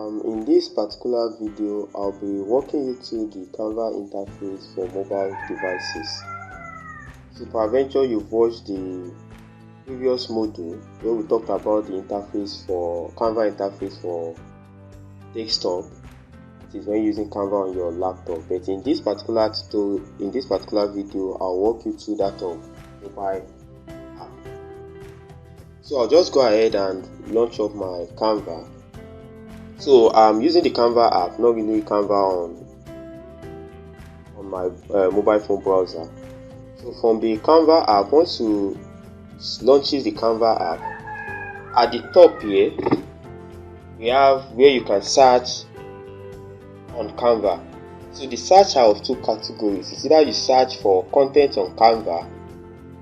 In this particular video, I'll be walking you through the Canva interface for mobile devices. So peradventure you've watched the previous module where we talked about the interface for Canva interface for desktop. It is when using Canva on your laptop. But in this particular video, I'll walk you through that of mobile app. So I'll just go ahead and launch up my Canva. So I'm using the Canva app, not really Canva on my mobile phone browser. So from the Canva app, once you launches the Canva app, at the top here we have where you can search on Canva. So the search are of two categories. It's either you search for content on Canva,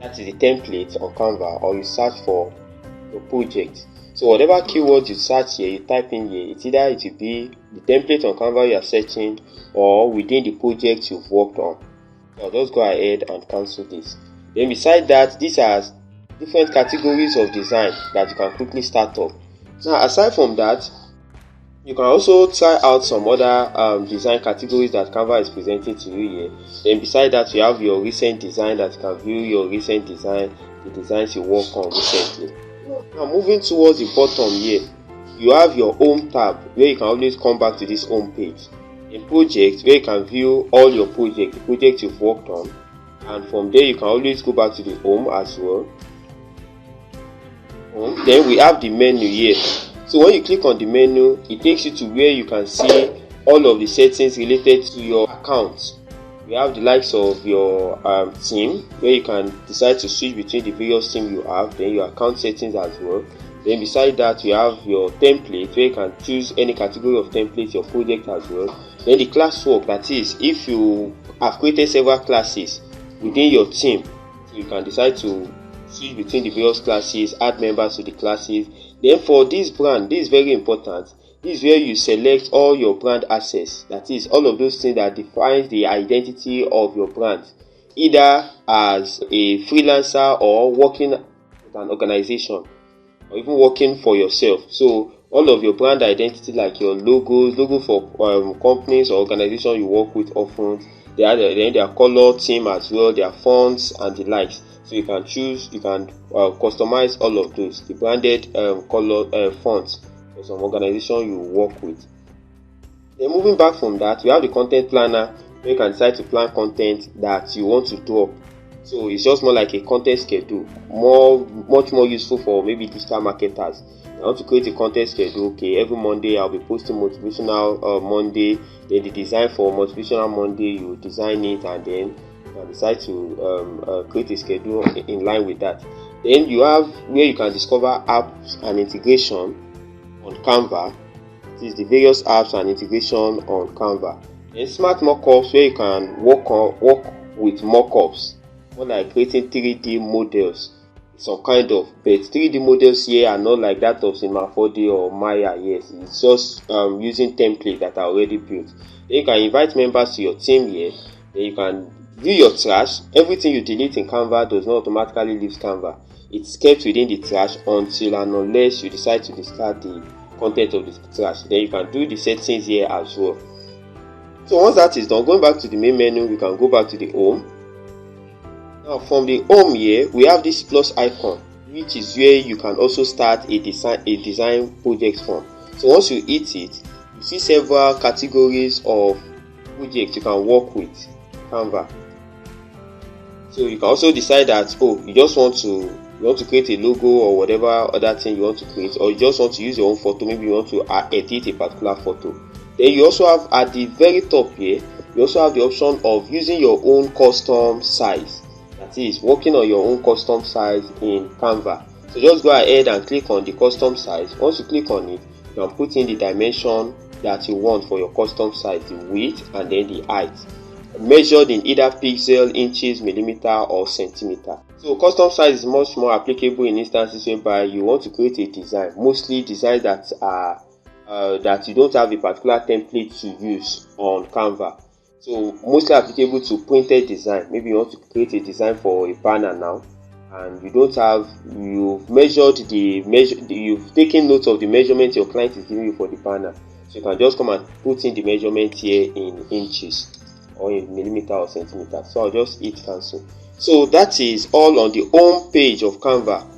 that is the template on Canva, or you search for your project. So whatever keywords you search here, you type in here, it's either it will be the template on Canva you are searching or within the project you've worked on. So I'll just go ahead and cancel this. Then beside that, these are different categories of design that you can quickly start up. Now aside from that, you can also try out some other design categories that Canva is presenting to you here. Then beside that, you have your recent design that you can view your recent design, the designs you worked on recently. Now moving towards the bottom here, you have your home tab where you can always come back to this home page. In projects, where you can view all your projects, the projects you've worked on, and from there you can always go back to the home as well. Then we have the menu here. So when you click on the menu, it takes you to where you can see all of the settings related to your account. We have the likes of your theme, where you can decide to switch between the various themes you have, then your account settings as well. Then beside that, you have your template, where you can choose any category of template, your project as well. Then the classwork, that is, if you have created several classes within your team, so you can decide to switch between the various classes, add members to the classes. Then for this brand, this is very important. This is where you select all your brand assets, that is, all of those things that define the identity of your brand, either as a freelancer or working with an organization, or even working for yourself. So all of your brand identity, like your logo for companies or organizations you work with often, then their color theme as well, their fonts and the likes. So you can choose, you can customize all of those, the branded color fonts for some organization you work with. Then moving back from that, we have the content planner, where you can decide to plan content that you want to drop. So it's just more like a content schedule, much more useful for maybe digital marketers. I want to create a content schedule. Okay, every Monday I'll be posting motivational Monday. Then the design for motivational Monday, you design it and then you can decide to create a schedule in line with that. Then you have where you can discover apps and integration on Canva. This is the various apps and integration on Canva. Then smart mockups, where you can work with mockups, more like creating 3D models, some kind of, but 3D models here are not like that of Cinema 4D or Maya. Yes, it's just using templates that are already built. Then you can invite members to your team here. Then you can view your trash. Everything you delete in Canva does not automatically leave Canva. It's kept within the trash until and unless you decide to discard the content of the trash. Then you can do the settings here as well. So once that is done, going back to the main menu, we can go back to the home. Now from the home here, we have this plus icon, which is where you can also start a design project from. So once you hit it, you see several categories of projects you can work with Canva. So you can also decide that you want to create a logo or whatever other thing you want to create, or you just want to use your own photo. Maybe you want to edit a particular photo. Then you also have at the very top here, you also have the option of using your own custom size. That is, working on your own custom size in Canva. So just go ahead and click on the custom size. Once you click on it, you can put in the dimension that you want for your custom size, the width and then the height, measured in either pixel, inches, millimeter or centimeter. So custom size is much more applicable in instances whereby you want to create a design, mostly designs that are that you don't have a particular template to use on Canva. So mostly applicable to printed design. Maybe you want to create a design for a banner now, and you've taken note of the measurement your client is giving you for the banner. So you can just come and put in the measurement here in inches or in millimeter or centimeter. So I'll just hit cancel. So that is all on the home page of Canva.